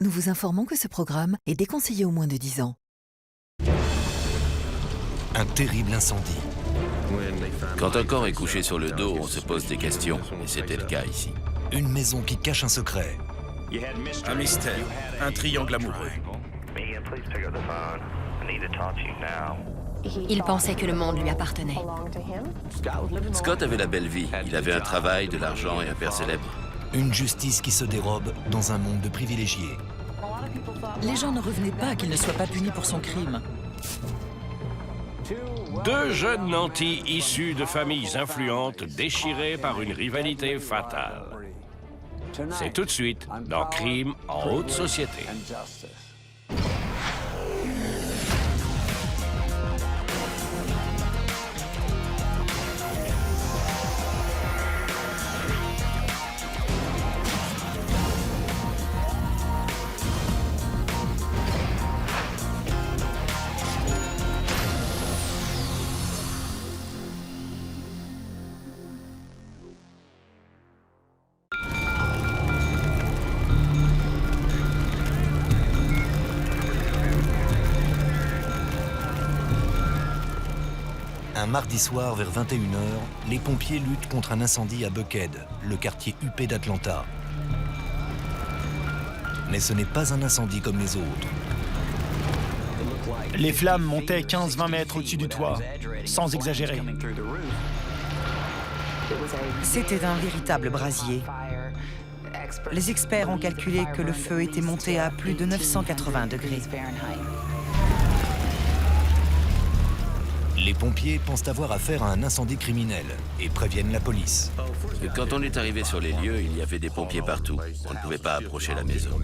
Nous vous informons que ce programme est déconseillé aux moins de 10 ans. Un terrible incendie. Quand un corps est couché sur le dos, on se pose des questions, et c'était le cas ici. Une maison qui cache un secret. Un mystère, un triangle amoureux. Il pensait que le monde lui appartenait. Scott avait la belle vie. Il avait un travail, de l'argent et un père célèbre. Une justice qui se dérobe dans un monde de privilégiés. Les gens ne revenaient pas qu'il ne soit pas puni pour son crime. Deux jeunes nantis issus de familles influentes déchirés par une rivalité fatale. C'est tout de suite dans Crime en haute société. Un mardi soir vers 21h, les pompiers luttent contre un incendie à Buckhead, le quartier huppé d'Atlanta. Mais ce n'est pas un incendie comme les autres. Les flammes montaient 15-20 mètres au-dessus du toit, sans exagérer. C'était un véritable brasier. Les experts ont calculé que le feu était monté à plus de 980 degrés. Les pompiers pensent avoir affaire à un incendie criminel et préviennent la police. Quand on est arrivé sur les lieux, il y avait des pompiers partout. On ne pouvait pas approcher la maison.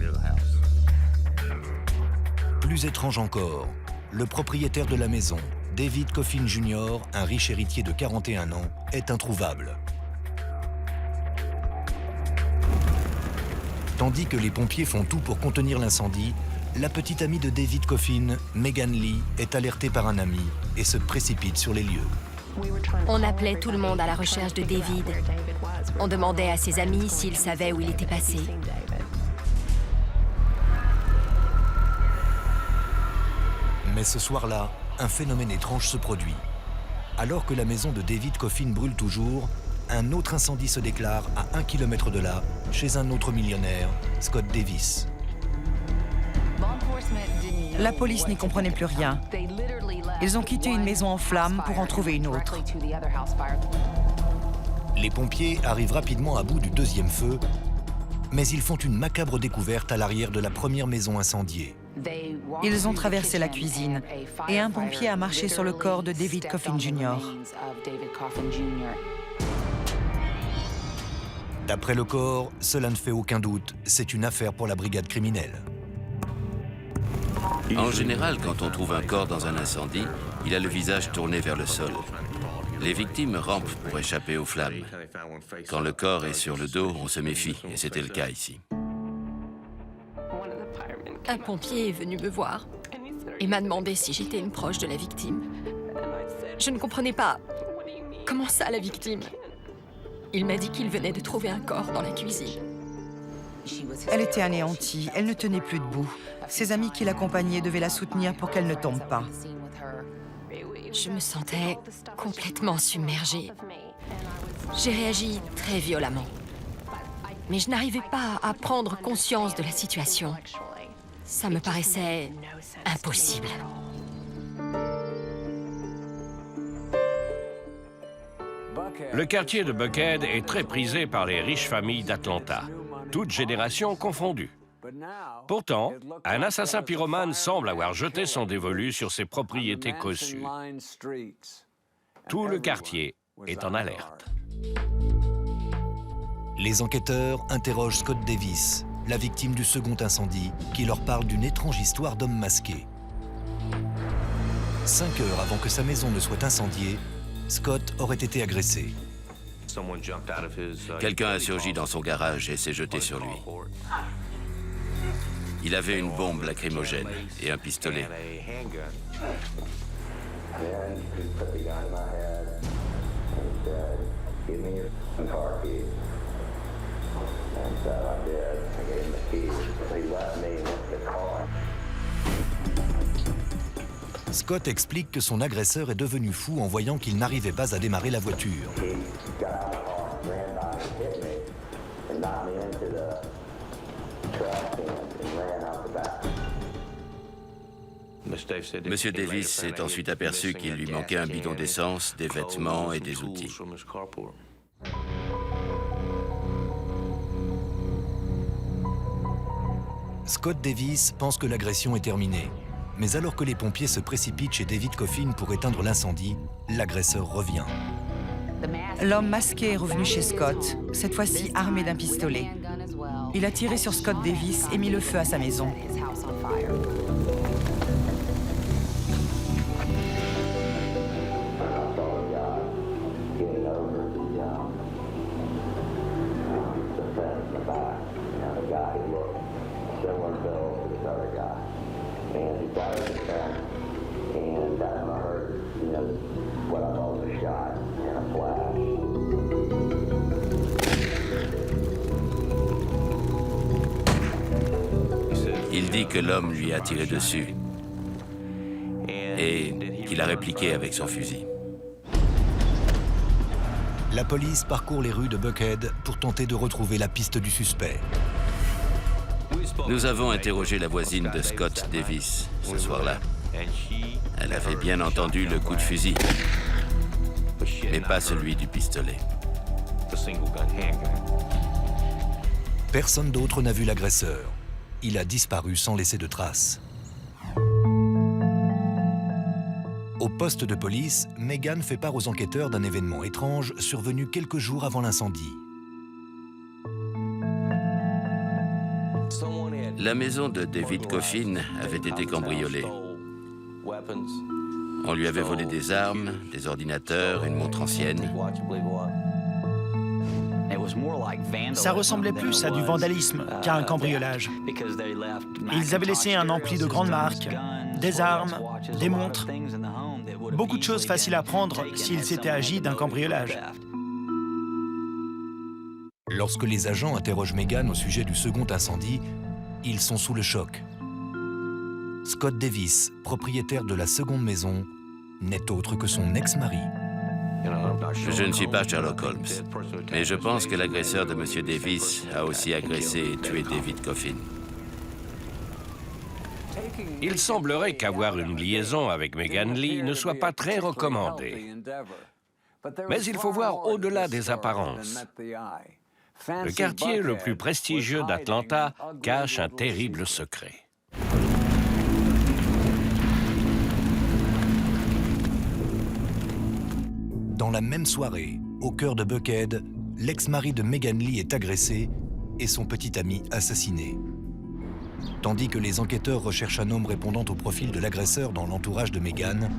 Plus étrange encore, le propriétaire de la maison, David Coffin Jr., un riche héritier de 41 ans, est introuvable. Tandis que les pompiers font tout pour contenir l'incendie, la petite amie de David Coffin, Megan Lee, est alertée par un ami et se précipite sur les lieux. On appelait tout le monde à la recherche de David. On demandait à ses amis s'ils savaient où il était passé. Mais ce soir-là, un phénomène étrange se produit. Alors que la maison de David Coffin brûle toujours, un autre incendie se déclare à 1 km de là, chez un autre millionnaire, Scott Davis. La police n'y comprenait plus rien. Ils ont quitté une maison en flammes pour en trouver une autre. Les pompiers arrivent rapidement à bout du deuxième feu, mais ils font une macabre découverte à l'arrière de la première maison incendiée. Ils ont traversé la cuisine et un pompier a marché sur le corps de David Coffin Jr. D'après le corps, cela ne fait aucun doute, c'est une affaire pour la brigade criminelle. En général, quand on trouve un corps dans un incendie, il a le visage tourné vers le sol. Les victimes rampent pour échapper aux flammes. Quand le corps est sur le dos, on se méfie, et c'était le cas ici. Un pompier est venu me voir et m'a demandé si j'étais une proche de la victime. Je ne comprenais pas. Comment ça, la victime? Il m'a dit qu'il venait de trouver un corps dans la cuisine. Elle était anéantie, elle ne tenait plus debout. Ses amis qui l'accompagnaient devaient la soutenir pour qu'elle ne tombe pas. Je me sentais complètement submergée. J'ai réagi très violemment. Mais je n'arrivais pas à prendre conscience de la situation. Ça me paraissait impossible. Le quartier de Buckhead est très prisé par les riches familles d'Atlanta, toutes générations confondues. Pourtant, un assassin pyromane semble avoir jeté son dévolu sur ses propriétés cossues. Tout le quartier est en alerte. Les enquêteurs interrogent Scott Davis, la victime du second incendie, qui leur parle d'une étrange histoire d'homme masqué. 5 heures avant que sa maison ne soit incendiée, Scott aurait été agressé. Quelqu'un a surgi dans son garage et s'est jeté sur lui. Il avait une bombe lacrymogène et un pistolet. Scott explique que son agresseur est devenu fou en voyant qu'il n'arrivait pas à démarrer la voiture. Monsieur Davis s'est ensuite aperçu qu'il lui manquait un bidon d'essence, des vêtements et des outils. Scott Davis pense que l'agression est terminée. Mais alors que les pompiers se précipitent chez David Coffin pour éteindre l'incendie, l'agresseur revient. L'homme masqué est revenu chez Scott, cette fois-ci armé d'un pistolet. Il a tiré sur Scott Davis et mis le feu à sa maison. Il dit que l'homme lui a tiré dessus et qu'il a répliqué avec son fusil. La police parcourt les rues de Buckhead pour tenter de retrouver la piste du suspect. Nous avons interrogé la voisine de Scott Davis ce soir-là. Elle avait bien entendu le coup de fusil, mais pas celui du pistolet. Personne d'autre n'a vu l'agresseur. Il a disparu sans laisser de traces. Au poste de police, Megan fait part aux enquêteurs d'un événement étrange survenu quelques jours avant l'incendie. La maison de David Coffin avait été cambriolée. On lui avait volé des armes, des ordinateurs, une montre ancienne. Ça ressemblait plus à du vandalisme qu'à un cambriolage. Ils avaient laissé un ampli de grandes marques, des armes, des montres. Beaucoup de choses faciles à prendre s'il s'était agi d'un cambriolage. Lorsque les agents interrogent Megan au sujet du second incendie, ils sont sous le choc. Scott Davis, propriétaire de la seconde maison, n'est autre que son ex-mari. Je ne suis pas Sherlock Holmes, mais je pense que l'agresseur de M. Davis a aussi agressé et tué David Coffin. Il semblerait qu'avoir une liaison avec Megan Lee ne soit pas très recommandé. Mais il faut voir au-delà des apparences. Le quartier le plus prestigieux d'Atlanta cache un terrible secret. Dans la même soirée, au cœur de Buckhead, l'ex-mari de Megan Lee est agressé et son petit ami assassiné. Tandis que les enquêteurs recherchent un homme répondant au profil de l'agresseur dans l'entourage de Megan,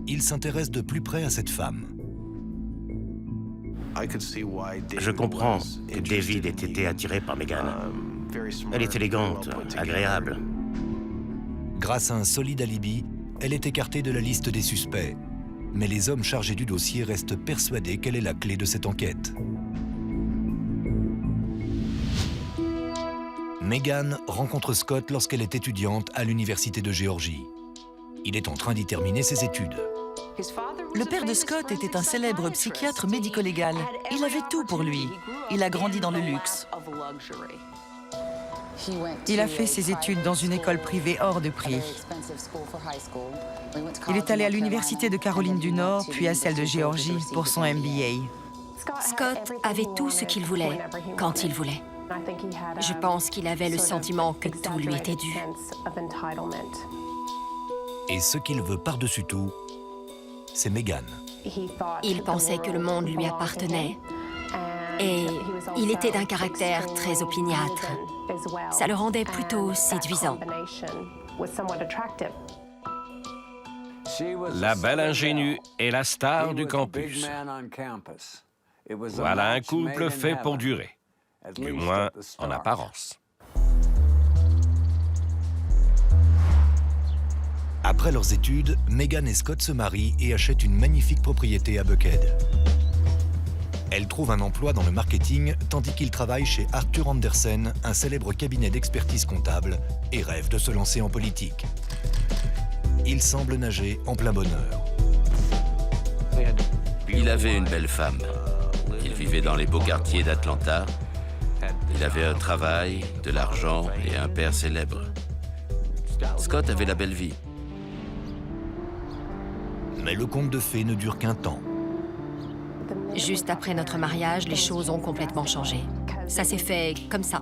ils s'intéressent de plus près à cette femme. Je comprends que David ait été attiré par Megan. Elle est élégante, agréable. Grâce à un solide alibi, elle est écartée de la liste des suspects. Mais les hommes chargés du dossier restent persuadés qu'elle est la clé de cette enquête. Megan rencontre Scott lorsqu'elle est étudiante à l'Université de Géorgie. Il est en train d'y terminer ses études. Le père de Scott était un célèbre psychiatre médico-légal. Il avait tout pour lui. Il a grandi dans le luxe. Il a fait ses études dans une école privée hors de prix. Il est allé à l'Université de Caroline du Nord, puis à celle de Géorgie pour son MBA. Scott avait tout ce qu'il voulait, quand il voulait. Je pense qu'il avait le sentiment que tout lui était dû. Et ce qu'il veut par-dessus tout, c'est Megan. Il pensait que le monde lui appartenait. Et il était d'un caractère très opiniâtre. Ça le rendait plutôt séduisant. La belle ingénue est la star du campus. Voilà un couple fait pour durer, du moins en apparence. Après leurs études, Megan et Scott se marient et achètent une magnifique propriété à Buckhead. Elle trouve un emploi dans le marketing, tandis qu'il travaille chez Arthur Andersen, un célèbre cabinet d'expertise comptable, et rêve de se lancer en politique. il semble nager en plein bonheur. Il avait une belle femme. Il vivait dans les beaux quartiers d'Atlanta. Il avait un travail, de l'argent et un père célèbre. Scott avait la belle vie. Mais le conte de fées ne dure qu'un temps. Juste après notre mariage, les choses ont complètement changé. Ça s'est fait comme ça.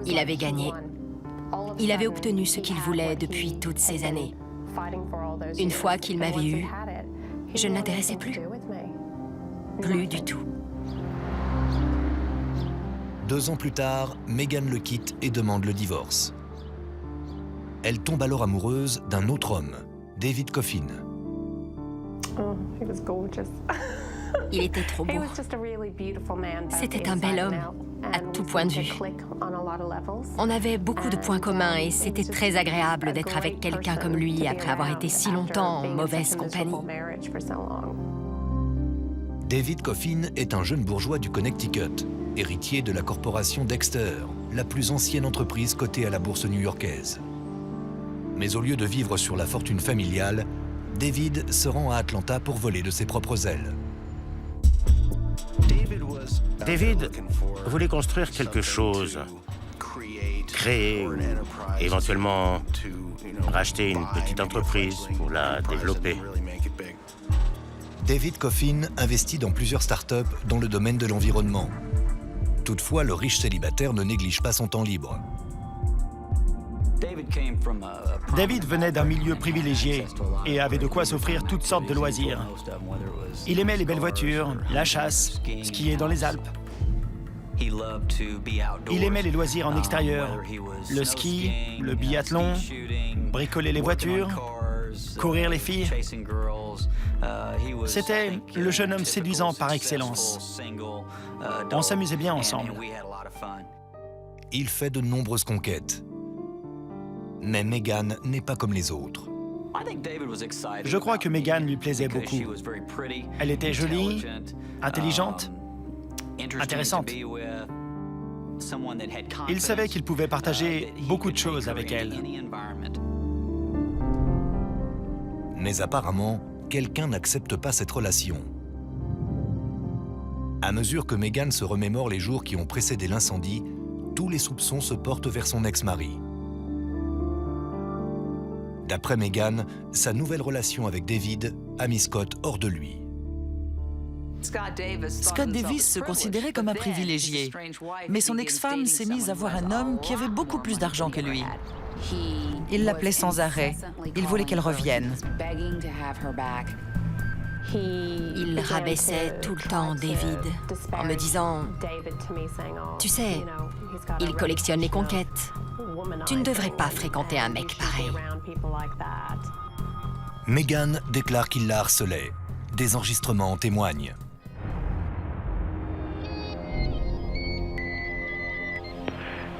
Il avait gagné. Il avait obtenu ce qu'il voulait depuis toutes ces années. Une fois qu'il m'avait eu, je ne l'intéressais plus. Plus du tout. 2 ans plus tard, Megan le quitte et demande le divorce. Elle tombe alors amoureuse d'un autre homme, David Coffin. Il était trop beau. C'était un bel homme, à tout point de vue. On avait beaucoup de points communs et c'était très agréable d'être avec quelqu'un comme lui après avoir été si longtemps en mauvaise compagnie. David Coffin est un jeune bourgeois du Connecticut, héritier de la corporation Dexter, la plus ancienne entreprise cotée à la bourse new-yorkaise. Mais au lieu de vivre sur la fortune familiale, David se rend à Atlanta pour voler de ses propres ailes. David voulait construire quelque chose, créer ou éventuellement racheter une petite entreprise pour la développer. David Coffin investit dans plusieurs startups dans le domaine de l'environnement. Toutefois, le riche célibataire ne néglige pas son temps libre. David venait d'un milieu privilégié et avait de quoi s'offrir toutes sortes de loisirs. Il aimait les belles voitures, la chasse, skier dans les Alpes. Il aimait les loisirs en extérieur, le ski, le biathlon, bricoler les voitures, courir les filles. C'était le jeune homme séduisant par excellence. On s'amusait bien ensemble. Il fait de nombreuses conquêtes. Mais Megan n'est pas comme les autres. Je crois que Megan lui plaisait beaucoup. Elle était jolie, intelligente, intéressante. Il savait qu'il pouvait partager beaucoup de choses avec elle. Mais apparemment, quelqu'un n'accepte pas cette relation. À mesure que Megan se remémore les jours qui ont précédé l'incendie, tous les soupçons se portent vers son ex-mari. D'après Megan, sa nouvelle relation avec David a mis Scott hors de lui. Scott Davis se considérait comme un privilégié, mais son ex-femme s'est mise à voir un homme qui avait beaucoup plus d'argent que lui. Il l'appelait sans arrêt. Il voulait qu'elle revienne. Il rabaissait tout le temps David en me disant « Tu sais, il collectionne les conquêtes. Tu ne devrais pas fréquenter un mec pareil. » Megan déclare qu'il la harcelait. Des enregistrements en témoignent.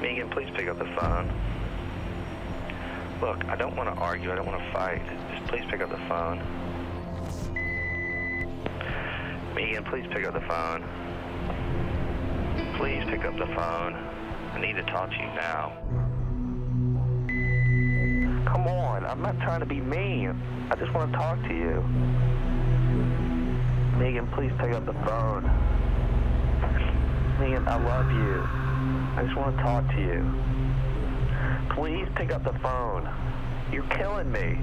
Megan, please pick up the phone. Look, I don't want to argue, I don't want to fight. Just please pick up the phone. Megan, please pick up the phone. Please pick up the phone. I need to talk to you now. Come on, I'm not trying to be mean. I just want to talk to you. Megan, please pick up the phone. Megan, I love you. I just want to talk to you. Please pick up the phone. You're killing me.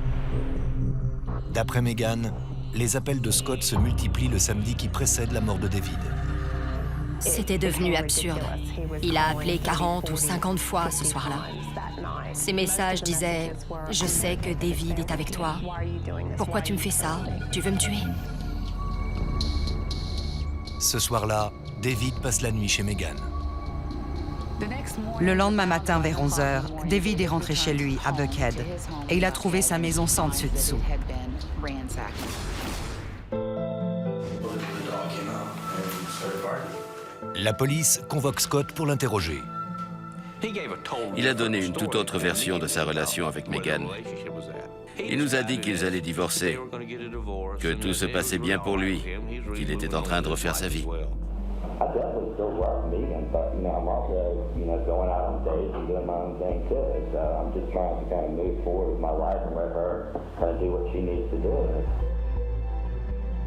D'après Megan, les appels de Scott se multiplient le samedi qui précède la mort de David. C'était devenu absurde. Il a appelé 40 ou 50 fois ce soir-là. Ses messages disaient « Je sais que David est avec toi. Pourquoi tu me fais ça? Tu veux me tuer? » Ce soir-là, David passe la nuit chez Megan. Le lendemain matin, vers 11 h, David est rentré chez lui, à Buckhead, et il a trouvé sa maison sans dessus-dessous. La police convoque Scott pour l'interroger. Il a donné une toute autre version de sa relation avec Megan. Il nous a dit qu'ils allaient divorcer, que tout se passait bien pour lui, qu'il était en train de refaire sa vie. but I'm also, going out on dates and doing my own thing too. So I'm just trying to kind of move forward with my life and let her kind of do what she needs to do.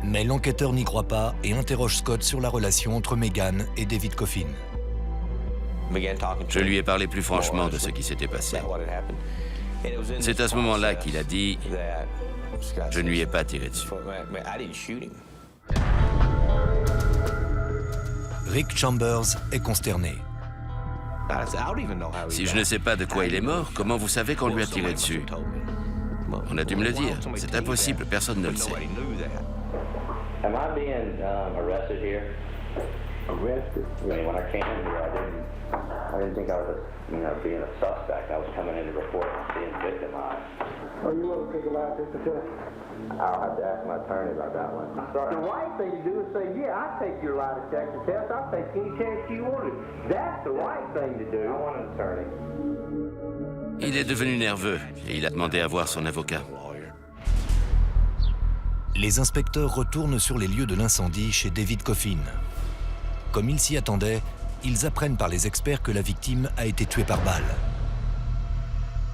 Mais l'enquêteur n'y croit pas et interroge Scott sur la relation entre Megan et David Coffin. Je lui ai parlé plus franchement de ce qui s'était passé. C'est à ce moment-là qu'il a dit « Je ne lui ai pas tiré dessus ». Rick Chambers est consterné. Si je ne sais pas de quoi il est mort, comment vous savez qu'on lui a tiré dessus? On a dû me le dire. C'est impossible, personne ne le sait. Am I being arrested here? Arrested? I mean, when I came in here, I didn't think I was, being a suspect. I was coming in to report being victimized. Oh, you want to take a lie detector test? I'll have to ask my attorney about that one. The right thing to do is say, yeah, I'll take your lie detector test. I'll take any test you wanted. That's the right thing to do. I want an attorney. Il est devenu nerveux et il a demandé à voir son avocat. Les inspecteurs retournent sur les lieux de l'incendie chez David Coffin. Comme ils s'y attendaient, ils apprennent par les experts que la victime a été tuée par balle.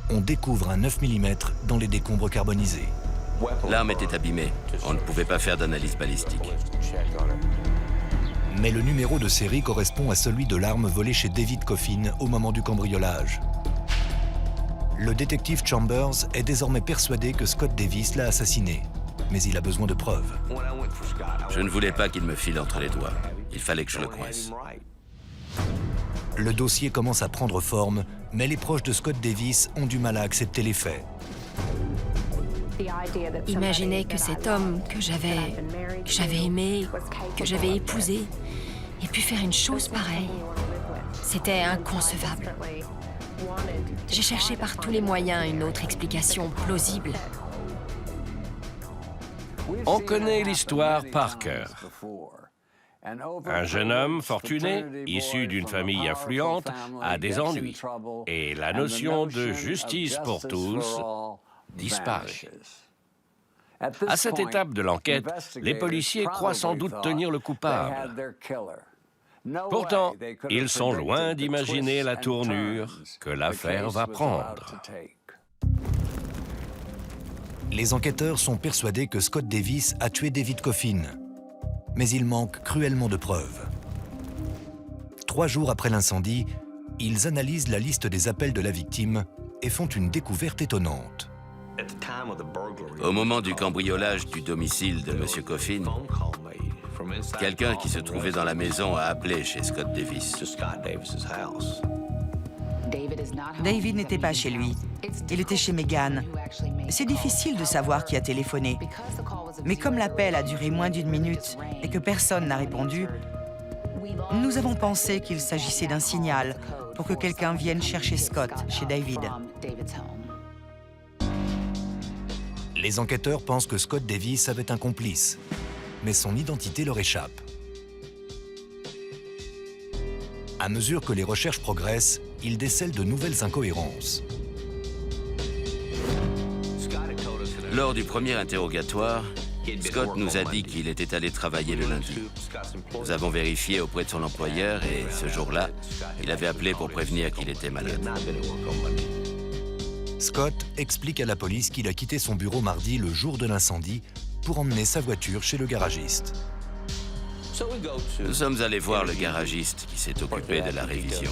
On découvre un 9 mm dans les décombres carbonisés. L'arme était abîmée. On ne pouvait pas faire d'analyse balistique. Mais le numéro de série correspond à celui de l'arme volée chez David Coffin au moment du cambriolage. Le détective Chambers est désormais persuadé que Scott Davis l'a assassiné. Mais il a besoin de preuves. Je ne voulais pas qu'il me file entre les doigts. Il fallait que je le coince. Le dossier commence à prendre forme, mais les proches de Scott Davis ont du mal à accepter les faits. Imaginez que cet homme que j'avais aimé, que j'avais épousé, ait pu faire une chose pareille. C'était inconcevable. J'ai cherché par tous les moyens une autre explication plausible. On connaît l'histoire par cœur. Un jeune homme fortuné, issu d'une famille influente, a des ennuis. Et la notion de justice pour tous disparaît. À cette étape de l'enquête, les policiers croient sans doute tenir le coupable. Pourtant, ils sont loin d'imaginer la tournure que l'affaire va prendre. Les enquêteurs sont persuadés que Scott Davis a tué David Coffin, mais il manque cruellement de preuves. 3 jours après l'incendie, ils analysent la liste des appels de la victime et font une découverte étonnante. Au moment du cambriolage du domicile de M. Coffin, quelqu'un qui se trouvait dans la maison a appelé chez Scott Davis. David n'était pas chez lui. Il était chez Megan. C'est difficile de savoir qui a téléphoné. Mais comme l'appel a duré moins d'1 minute et que personne n'a répondu, nous avons pensé qu'il s'agissait d'un signal pour que quelqu'un vienne chercher Scott chez David. Les enquêteurs pensent que Scott Davis avait un complice, mais son identité leur échappe. À mesure que les recherches progressent, ils décèlent de nouvelles incohérences. Lors du premier interrogatoire, Scott nous a dit qu'il était allé travailler le lundi. Nous avons vérifié auprès de son employeur et ce jour-là, il avait appelé pour prévenir qu'il était malade. Scott explique à la police qu'il a quitté son bureau mardi le jour de l'incendie pour emmener sa voiture chez le garagiste. Nous sommes allés voir le garagiste qui s'est occupé de la révision.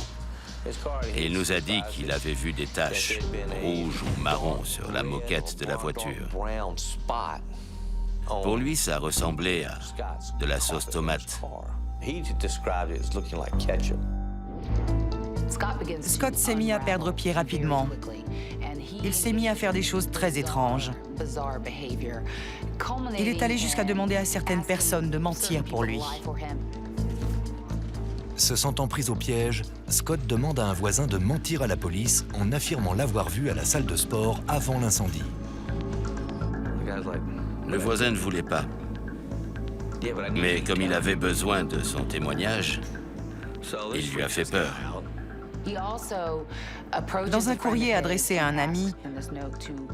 Et il nous a dit qu'il avait vu des taches rouges ou marron sur la moquette de la voiture. Pour lui, ça ressemblait à de la sauce tomate. Scott s'est mis à perdre pied rapidement. Il s'est mis à faire des choses très étranges. Il est allé jusqu'à demander à certaines personnes de mentir pour lui. Se sentant pris au piège, Scott demande à un voisin de mentir à la police en affirmant l'avoir vu à la salle de sport avant l'incendie. Le voisin ne voulait pas. Mais comme il avait besoin de son témoignage, il lui a fait peur. Dans un courrier adressé à un ami,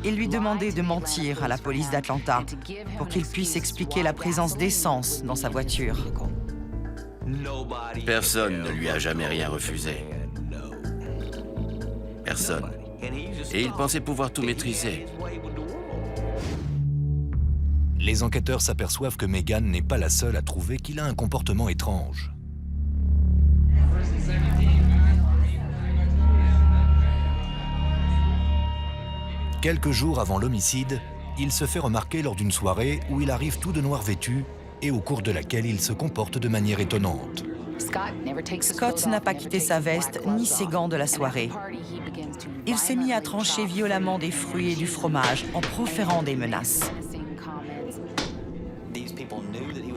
il lui demandait de mentir à la police d'Atlanta pour qu'il puisse expliquer la présence d'essence dans sa voiture. Personne ne lui a jamais rien refusé. Personne. Et il pensait pouvoir tout maîtriser. Les enquêteurs s'aperçoivent que Megan n'est pas la seule à trouver qu'il a un comportement étrange. Quelques jours avant l'homicide, il se fait remarquer lors d'une soirée où il arrive tout de noir vêtu et au cours de laquelle il se comporte de manière étonnante. Scott n'a pas quitté sa veste ni ses gants de la soirée. Il s'est mis à trancher violemment des fruits et du fromage en proférant des menaces.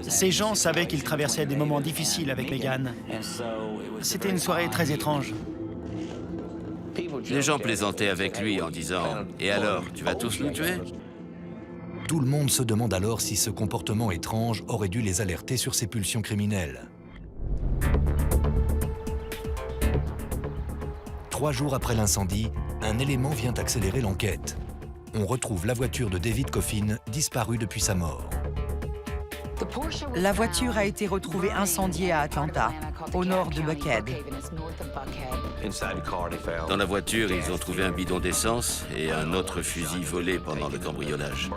Ces gens savaient qu'il traversait des moments difficiles avec Megan. C'était une soirée très étrange. Les gens plaisantaient avec lui en disant « Et alors, tu vas tous nous tuer ?» Tout le monde se demande alors si ce comportement étrange aurait dû les alerter sur ses pulsions criminelles. 3 jours après l'incendie, un élément vient accélérer l'enquête. On retrouve la voiture de David Coffin, disparue depuis sa mort. La voiture a été retrouvée incendiée à Atlanta, au nord de Buckhead. Dans la voiture, ils ont trouvé un bidon d'essence et un autre fusil volé pendant le cambriolage.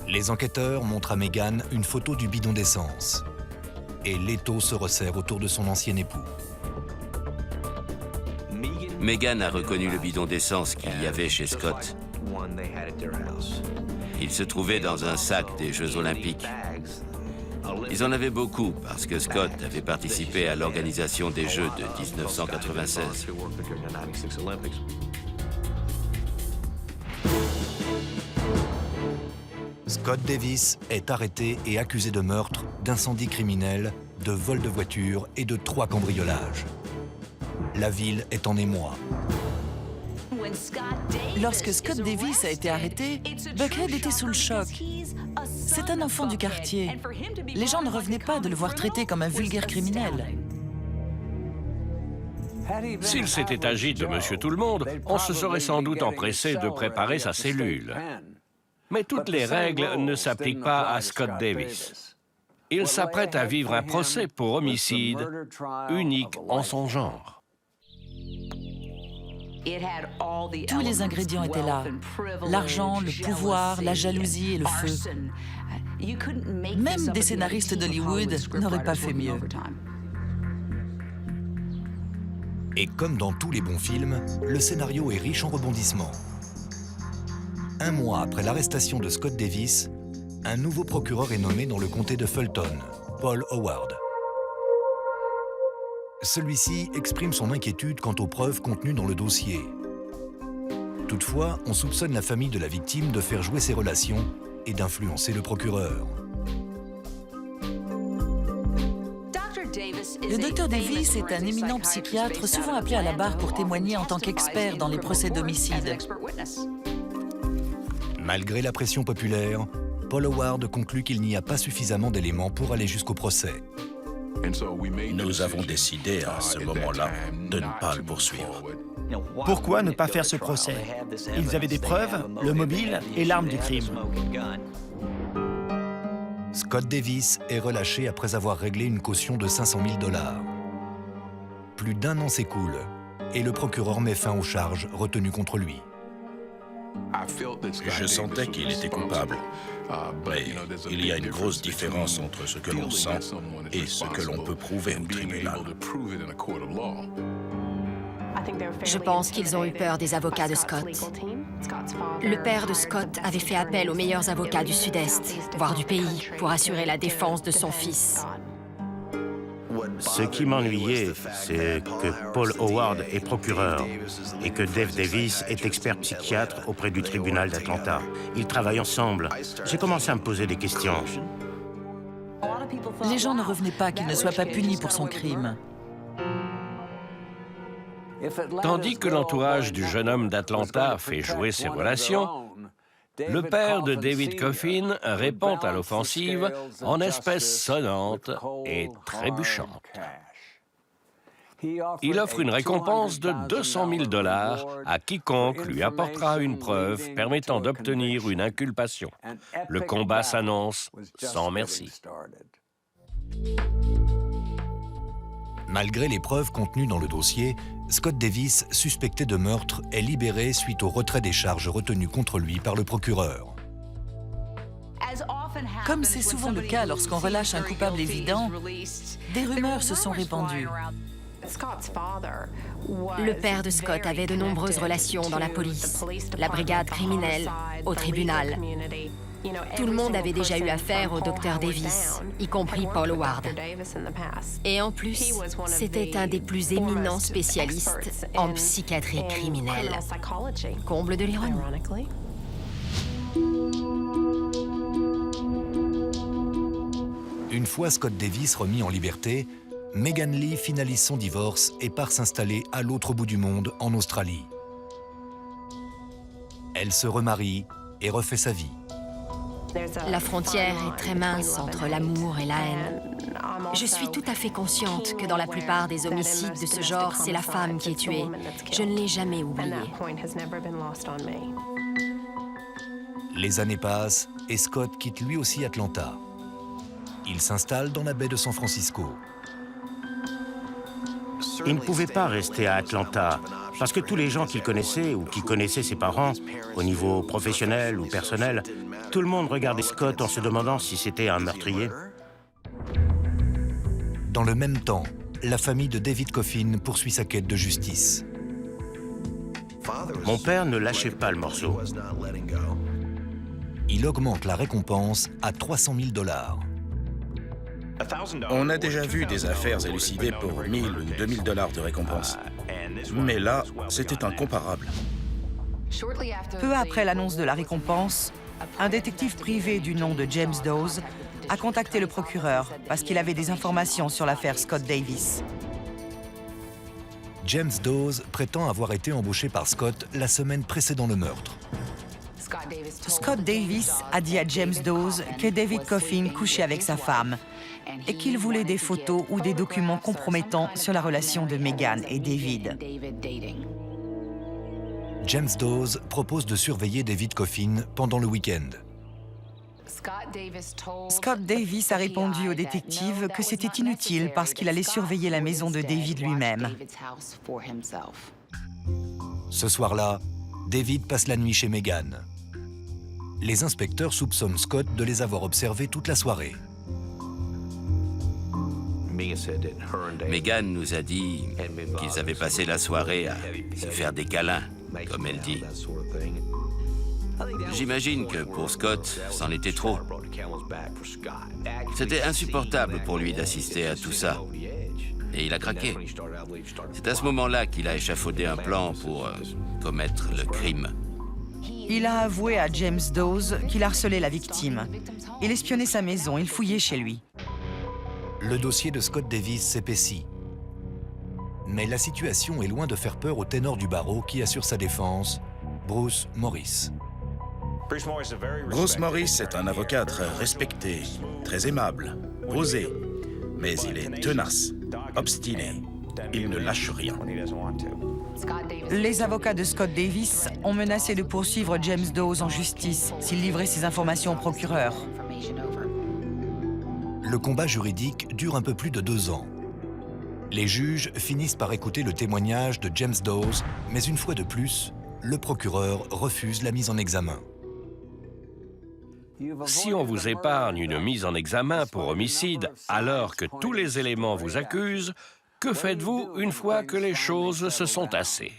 Les enquêteurs montrent à Megan une photo du bidon d'essence. Et l'étau se resserre autour de son ancien époux. Megan a reconnu le bidon d'essence qu'il y avait chez Scott. Il se trouvait dans un sac des Jeux Olympiques. Ils en avaient beaucoup parce que Scott avait participé à l'organisation des Jeux de 1996. Scott Davis est arrêté et accusé de meurtre, d'incendie criminel, de vol de voiture et de 3 cambriolages. La ville est en émoi. Lorsque Scott Davis a été arrêté, Buckhead était sous le choc. C'est un enfant du quartier. Les gens ne revenaient pas de le voir traité comme un vulgaire criminel. S'il s'était agi de Monsieur Tout-le-Monde, on se serait sans doute empressé de préparer sa cellule. Mais toutes les règles ne s'appliquent pas à Scott Davis. Il s'apprête à vivre un procès pour homicide unique en son genre. Tous les ingrédients étaient là. L'argent, le pouvoir, la jalousie et le feu. Même des scénaristes d'Hollywood n'auraient pas fait mieux. Et comme dans tous les bons films, le scénario est riche en rebondissements. 1 mois après l'arrestation de Scott Davis, un nouveau procureur est nommé dans le comté de Fulton, Paul Howard. Celui-ci exprime son inquiétude quant aux preuves contenues dans le dossier. Toutefois, on soupçonne la famille de la victime de faire jouer ses relations et d'influencer le procureur. Le docteur Davis est un éminent psychiatre souvent appelé à la barre pour témoigner en tant qu'expert dans les procès d'homicide. Malgré la pression populaire, Paul Howard conclut qu'il n'y a pas suffisamment d'éléments pour aller jusqu'au procès. Nous avons décidé à ce moment-là de ne pas le poursuivre. Pourquoi ne pas faire ce procès? Ils avaient des preuves, le mobile et l'arme du crime. Scott Davis est relâché après avoir réglé une caution de 500 000 $. Plus d'1 an s'écoule et le procureur met fin aux charges retenues contre lui. Je sentais qu'il était coupable. Mais il y a une grosse différence entre ce que l'on sent et ce que l'on peut prouver au tribunal. Je pense qu'ils ont eu peur des avocats de Scott. Le père de Scott avait fait appel aux meilleurs avocats du Sud-Est, voire du pays, pour assurer la défense de son fils. Ce qui m'ennuyait, c'est que Paul Howard est procureur et que Dave Davis est expert psychiatre auprès du tribunal d'Atlanta. Ils travaillent ensemble. J'ai commencé à me poser des questions. Les gens ne revenaient pas qu'il ne soit pas puni pour son crime. Tandis que l'entourage du jeune homme d'Atlanta fait jouer ses relations, le père de David Coffin répond à l'offensive en espèces sonnantes et trébuchantes. Il offre une récompense de 200 000 $ à quiconque lui apportera une preuve permettant d'obtenir une inculpation. Le combat s'annonce sans merci. Malgré les preuves contenues dans le dossier, Scott Davis, suspecté de meurtre, est libéré suite au retrait des charges retenues contre lui par le procureur. Comme c'est souvent le cas lorsqu'on relâche un coupable évident, des rumeurs se sont répandues. Le père de Scott avait de nombreuses relations dans la police, la brigade criminelle, au tribunal. Tout le monde avait déjà eu affaire au docteur Davis, y compris Paul Howard. Et en plus, c'était un des plus éminents spécialistes en psychiatrie criminelle. Comble de l'ironie. Une fois Scott Davis remis en liberté, Megan Lee finalise son divorce et part s'installer à l'autre bout du monde, en Australie. Elle se remarie et refait sa vie. La frontière est très mince entre l'amour et la haine. Je suis tout à fait consciente que dans la plupart des homicides de ce genre, c'est la femme qui est tuée. Je ne l'ai jamais oublié. Les années passent et Scott quitte lui aussi Atlanta. Il s'installe dans la baie de San Francisco. Il ne pouvait pas rester à Atlanta, parce que tous les gens qu'il connaissait ou qui connaissaient ses parents, au niveau professionnel ou personnel, tout le monde regardait Scott en se demandant si c'était un meurtrier. Dans le même temps, la famille de David Coffin poursuit sa quête de justice. Mon père ne lâchait pas le morceau. Il augmente la récompense à 300 000 $. On a déjà vu des affaires élucidées pour 1 000 ou 2 000 $ de récompense. Mais là, c'était incomparable. Peu après l'annonce de la récompense, un détective privé du nom de James Dawes a contacté le procureur parce qu'il avait des informations sur l'affaire Scott Davis. James Dawes prétend avoir été embauché par Scott la semaine précédant le meurtre. Scott Davis a dit à James Dawes que David Coffin couchait avec sa femme et qu'il voulait des photos ou des documents compromettants sur la relation de Megan et David. James Dawes propose de surveiller David Coffin pendant le week-end. Scott Davis a répondu au détective que c'était inutile parce qu'il allait surveiller la maison de David lui-même. Ce soir-là, David passe la nuit chez Megan. Les inspecteurs soupçonnent Scott de les avoir observés toute la soirée. Megan nous a dit qu'ils avaient passé la soirée à se faire des câlins, comme elle dit. J'imagine que pour Scott, c'en était trop. C'était insupportable pour lui d'assister à tout ça. Et il a craqué. C'est à ce moment-là qu'il a échafaudé un plan pour commettre le crime. Il a avoué à James Dawes qu'il harcelait la victime. Il espionnait sa maison, il fouillait chez lui. Le dossier de Scott Davis s'épaissit. Mais la situation est loin de faire peur au ténor du barreau qui assure sa défense, Bruce Morris. Bruce Morris est un avocat très respecté, très aimable, posé, mais il est tenace, obstiné. Il ne lâche rien. Les avocats de Scott Davis ont menacé de poursuivre James Dawes en justice s'il livrait ses informations au procureur. Le combat juridique dure un peu plus de 2 ans. Les juges finissent par écouter le témoignage de James Dawes, mais une fois de plus, le procureur refuse la mise en examen. Si on vous épargne une mise en examen pour homicide alors que tous les éléments vous accusent, que faites-vous une fois que les choses se sont tassées?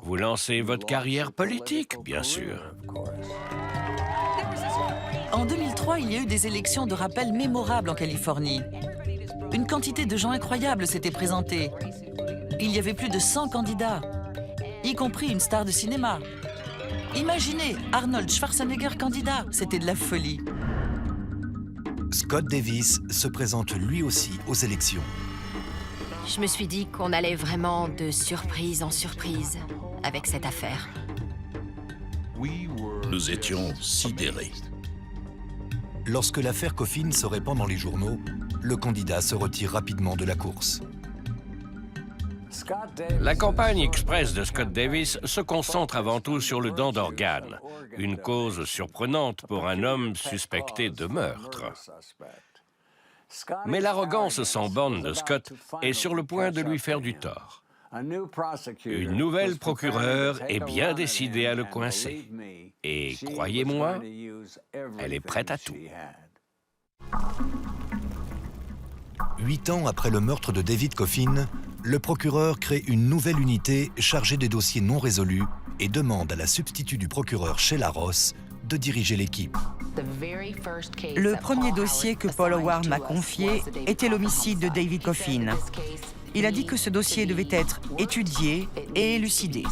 Vous lancez votre carrière politique, bien sûr. En 2003, il y a eu des élections de rappel mémorables en Californie. Une quantité de gens incroyables s'était présentée. Il y avait plus de 100 candidats, y compris une star de cinéma. Imaginez, Arnold Schwarzenegger candidat, c'était de la folie. Scott Davis se présente lui aussi aux élections. Je me suis dit qu'on allait vraiment de surprise en surprise avec cette affaire. Nous étions sidérés. Lorsque l'affaire Coffin se répand dans les journaux, le candidat se retire rapidement de la course. La campagne express de Scott Davis se concentre avant tout sur le don d'organes, une cause surprenante pour un homme suspecté de meurtre. Mais l'arrogance sans borne de Scott est sur le point de lui faire du tort. Une nouvelle procureure est bien décidée à le coincer. Et croyez-moi, elle est prête à tout. 8 ans après le meurtre de David Coffin, le procureur crée une nouvelle unité chargée des dossiers non résolus et demande à la substitut du procureur Sheila Ross de diriger l'équipe. Le premier dossier que Paul Howard m'a confié était l'homicide de David Coffin. Il a dit que ce dossier devait être étudié et élucidé.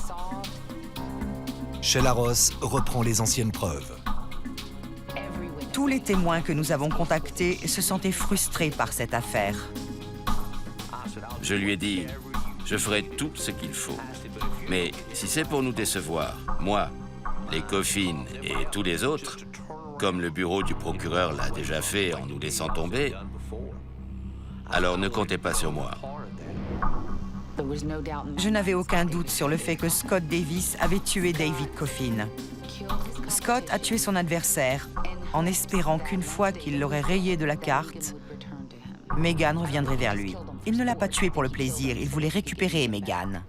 Sheila Ross reprend les anciennes preuves. Tous les témoins que nous avons contactés se sentaient frustrés par cette affaire. Je lui ai dit, je ferai tout ce qu'il faut. Mais si c'est pour nous décevoir, moi, les Coffin et tous les autres, comme le bureau du procureur l'a déjà fait en nous laissant tomber, alors ne comptez pas sur moi. Je n'avais aucun doute sur le fait que Scott Davis avait tué David Coffin. Scott a tué son adversaire en espérant qu'une fois qu'il l'aurait rayé de la carte, Megan reviendrait vers lui. Il ne l'a pas tué pour le plaisir, il voulait récupérer Megan.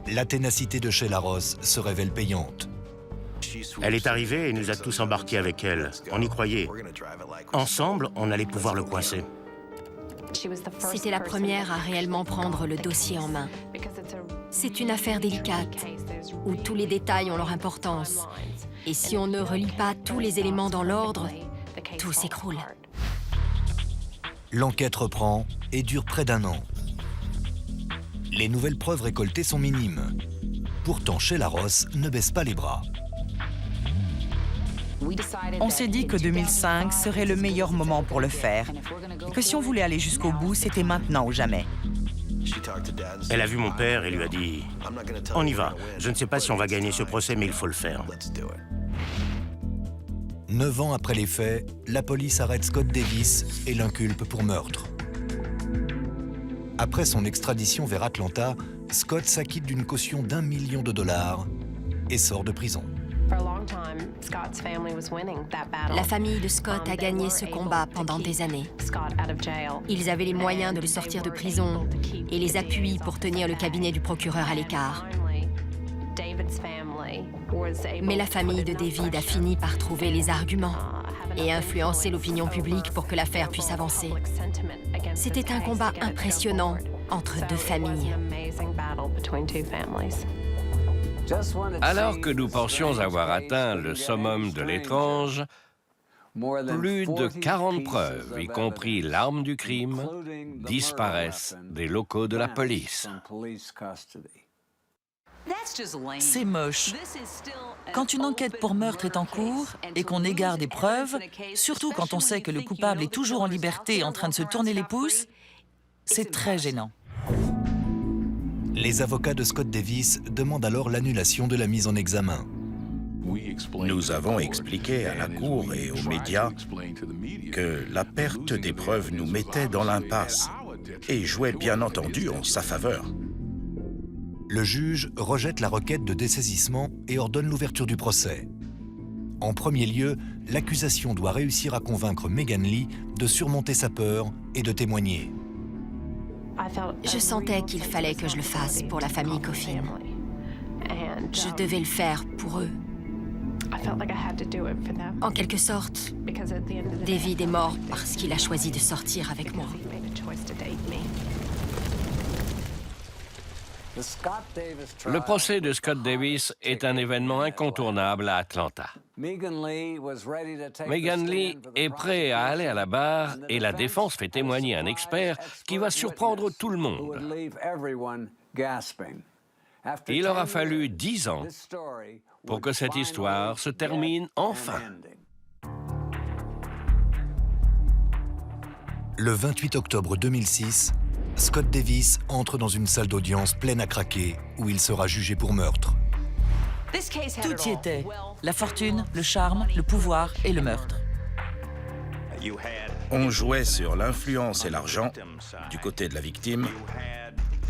La ténacité de Sheila Ross se révèle payante. Elle est arrivée et nous a tous embarqués avec elle. On y croyait. Ensemble, on allait pouvoir le coincer. C'était la première à réellement prendre le dossier en main. C'est une affaire délicate, où tous les détails ont leur importance. Et si on ne relie pas tous les éléments dans l'ordre, tout s'écroule. L'enquête reprend et dure près d'1 an. Les nouvelles preuves récoltées sont minimes. Pourtant, Sheila Ross ne baisse pas les bras. On s'est dit que 2005 serait le meilleur moment pour le faire. Et que si on voulait aller jusqu'au bout, c'était maintenant ou jamais. Elle a vu mon père et lui a dit « On y va. Je ne sais pas si on va gagner ce procès, mais il faut le faire. » 9 ans après les faits, la police arrête Scott Davis et l'inculpe pour meurtre. Après son extradition vers Atlanta, Scott s'acquitte d'une caution d'1 million de dollars et sort de prison. La famille de Scott a gagné ce combat pendant des années. Ils avaient les moyens de le sortir de prison et les appuis pour tenir le cabinet du procureur à l'écart. Mais la famille de David a fini par trouver les arguments et influencer l'opinion publique pour que l'affaire puisse avancer. C'était un combat impressionnant entre deux familles. Alors que nous pensions avoir atteint le summum de l'étrange, plus de 40 preuves, y compris l'arme du crime, disparaissent des locaux de la police. C'est moche. Quand une enquête pour meurtre est en cours et qu'on égare des preuves, surtout quand on sait que le coupable est toujours en liberté en train de se tourner les pouces, c'est très gênant. Les avocats de Scott Davis demandent alors l'annulation de la mise en examen. Nous avons expliqué à la Cour et aux médias que la perte des preuves nous mettait dans l'impasse et jouait bien entendu en sa faveur. Le juge rejette la requête de dessaisissement et ordonne l'ouverture du procès. En premier lieu, l'accusation doit réussir à convaincre Megan Lee de surmonter sa peur et de témoigner. Je sentais qu'il fallait que je le fasse pour la famille Coffin. Je devais le faire pour eux. En quelque sorte, David est mort parce qu'il a choisi de sortir avec moi. Le procès de Scott Davis est un événement incontournable à Atlanta. Megan Lee est prêt à aller à la barre et la défense fait témoigner un expert qui va surprendre tout le monde. Il aura fallu 10 ans pour que cette histoire se termine enfin. Le 28 octobre 2006, Scott Davis entre dans une salle d'audience pleine à craquer où il sera jugé pour meurtre. Tout y était. La fortune, le charme, le pouvoir et le meurtre. On jouait sur l'influence et l'argent du côté de la victime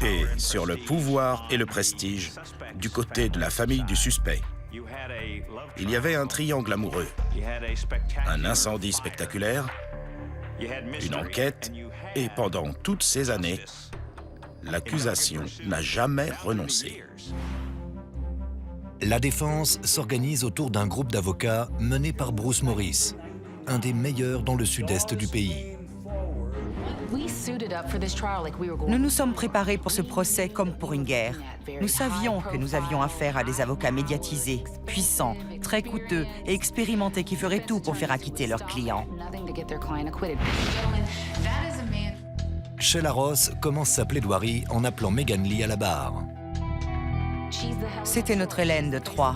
et sur le pouvoir et le prestige du côté de la famille du suspect. Il y avait un triangle amoureux, un incendie spectaculaire une enquête, et pendant toutes ces années, l'accusation n'a jamais renoncé. La défense s'organise autour d'un groupe d'avocats mené par Bruce Morris, un des meilleurs dans le sud-est du pays. Nous nous sommes préparés pour ce procès comme pour une guerre. Nous savions que nous avions affaire à des avocats médiatisés, puissants, très coûteux et expérimentés qui feraient tout pour faire acquitter leurs clients. Sheila Ross commence sa plaidoirie en appelant Megan Lee à la barre. C'était notre Hélène de Troie.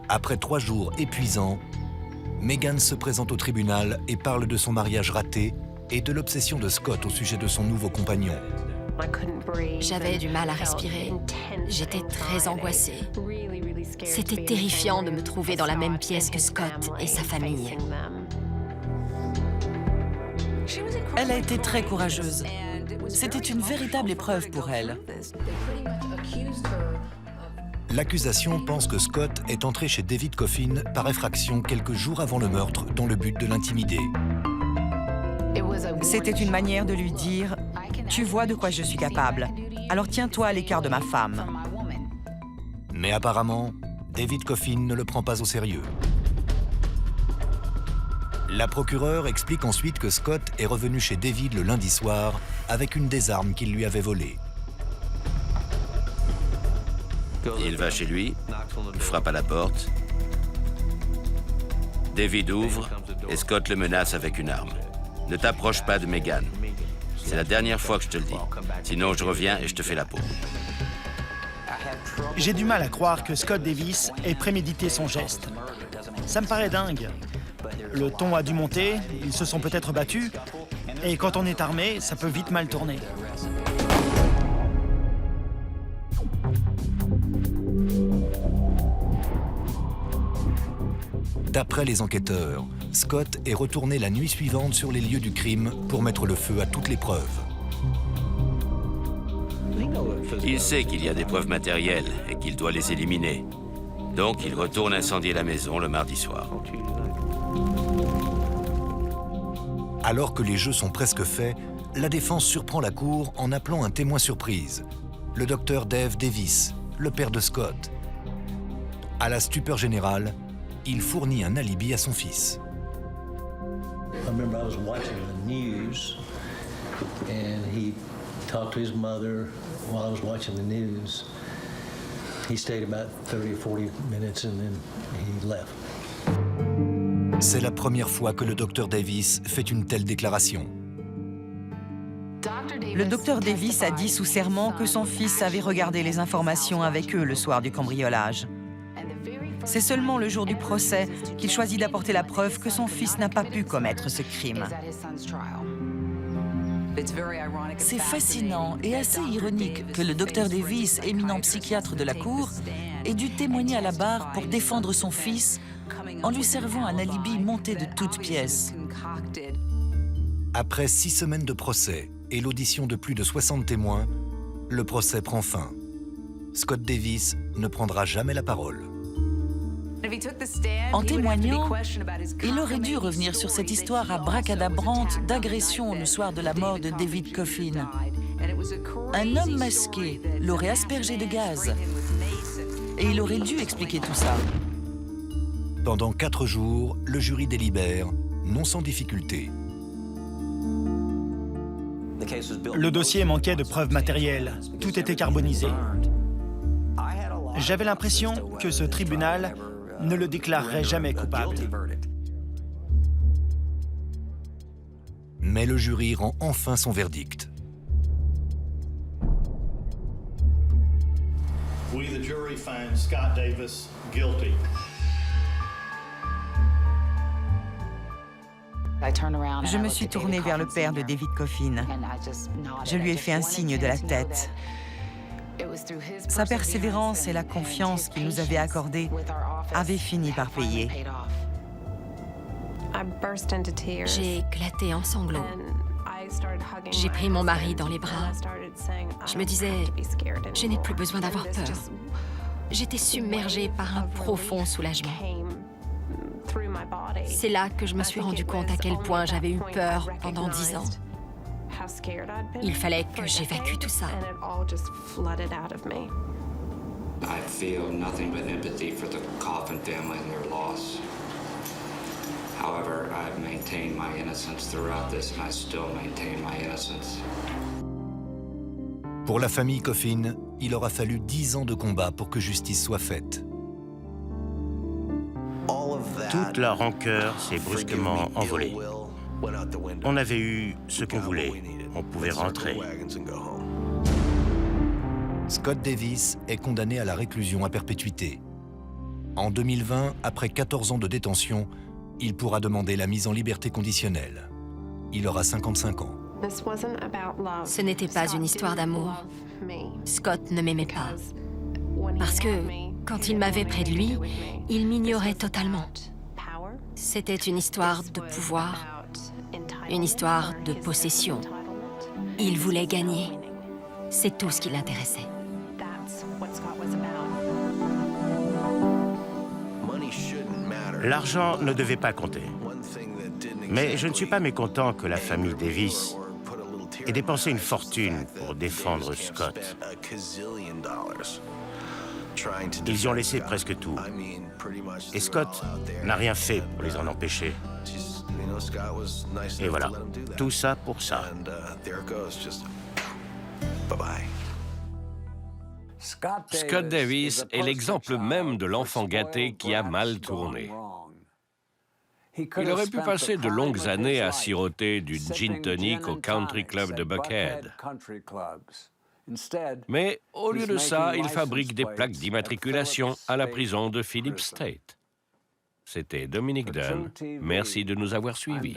Après 3 jours épuisants, Megan se présente au tribunal et parle de son mariage raté et de l'obsession de Scott au sujet de son nouveau compagnon. J'avais du mal à respirer. J'étais très angoissée. C'était terrifiant de me trouver dans la même pièce que Scott et sa famille. Elle a été très courageuse. C'était une véritable épreuve pour elle. L'accusation pense que Scott est entré chez David Coffin par effraction quelques jours avant le meurtre dans le but de l'intimider. C'était une manière de lui dire « Tu vois de quoi je suis capable, alors tiens-toi à l'écart de ma femme. » Mais apparemment, David Coffin ne le prend pas au sérieux. La procureure explique ensuite que Scott est revenu chez David le lundi soir avec une des armes qu'il lui avait volées. Il va chez lui, frappe à la porte. David ouvre et Scott le menace avec une arme. Ne t'approche pas de Megan. C'est la dernière fois que je te le dis. Sinon, je reviens et je te fais la peau. J'ai du mal à croire que Scott Davis ait prémédité son geste. Ça me paraît dingue. Le ton a dû monter, ils se sont peut-être battus, et quand on est armé, ça peut vite mal tourner. D'après les enquêteurs, Scott est retourné la nuit suivante sur les lieux du crime pour mettre le feu à toutes les preuves. Il sait qu'il y a des preuves matérielles et qu'il doit les éliminer. Donc, il retourne incendier la maison le mardi soir. Alors que les jeux sont presque faits, la défense surprend la cour en appelant un témoin surprise, le docteur Dave Davis, le père de Scott. À la stupeur générale, il fournit un alibi à son fils. I remember I was watching the news and he talked to his mother while I was watching the news. He stayed about 30 or 40 minutes and then he left. C'est la première fois que le docteur Davis fait une telle déclaration. Le docteur Davis a dit sous serment que son fils avait regardé les informations avec eux le soir du cambriolage. C'est seulement le jour du procès qu'il choisit d'apporter la preuve que son fils n'a pas pu commettre ce crime. C'est fascinant et assez ironique que le docteur Davis, éminent psychiatre de la cour, ait dû témoigner à la barre pour défendre son fils en lui servant un alibi monté de toutes pièces. Après 6 semaines de procès et l'audition de plus de 60 témoins, le procès prend fin. Scott Davis ne prendra jamais la parole. En témoignant, il aurait dû revenir sur cette histoire abracadabrante d'agression le soir de la mort de David Coffin. Un homme masqué l'aurait aspergé de gaz. Et il aurait dû expliquer tout ça. Pendant 4 jours, le jury délibère, non sans difficulté. Le dossier manquait de preuves matérielles. Tout était carbonisé. J'avais l'impression que ce tribunal ne le déclarerait jamais coupable. Mais le jury rend enfin son verdict. We, the jury, find Scott Davis guilty. Je me suis tournée vers le père de David Coffin. Je lui ai fait un signe de la tête. Sa persévérance et la confiance qu'il nous avait accordée avaient fini par payer. J'ai éclaté en sanglots. J'ai pris mon mari dans les bras. Je me disais, je n'ai plus besoin d'avoir peur. J'étais submergée par un profond soulagement. C'est là que je me suis rendu compte à quel point j'avais eu peur pendant 10 ans. Il fallait que j'évacue tout ça. I feel nothing but empathy for the Coffin family and their loss. However, I've maintained my innocence throughout this, and I still maintain my innocence. Pour la famille Coffin, il aura fallu 10 ans de combat pour que justice soit faite. Toute la rancœur s'est brusquement envolée. On avait eu ce qu'on voulait. On pouvait rentrer. Scott Davis est condamné à la réclusion à perpétuité. En 2020, après 14 ans de détention, il pourra demander la mise en liberté conditionnelle. Il aura 55 ans. Ce n'était pas une histoire d'amour. Scott ne m'aimait pas. Parce que, quand il m'avait près de lui, il m'ignorait totalement. C'était une histoire de pouvoir, une histoire de possession. Il voulait gagner. C'est tout ce qui l'intéressait. L'argent ne devait pas compter. Mais je ne suis pas mécontent que la famille Davis ait dépensé une fortune pour défendre Scott. Ils y ont laissé presque tout. Et Scott n'a rien fait pour les en empêcher. Et voilà, tout ça pour ça. Scott Davis est l'exemple même de l'enfant gâté qui a mal tourné. Il aurait pu passer de longues années à siroter du gin tonic au country club de Buckhead. Mais au lieu de ça, il fabrique des plaques d'immatriculation à la prison de Phillips State. C'était Dominic Dunn. Merci de nous avoir suivis.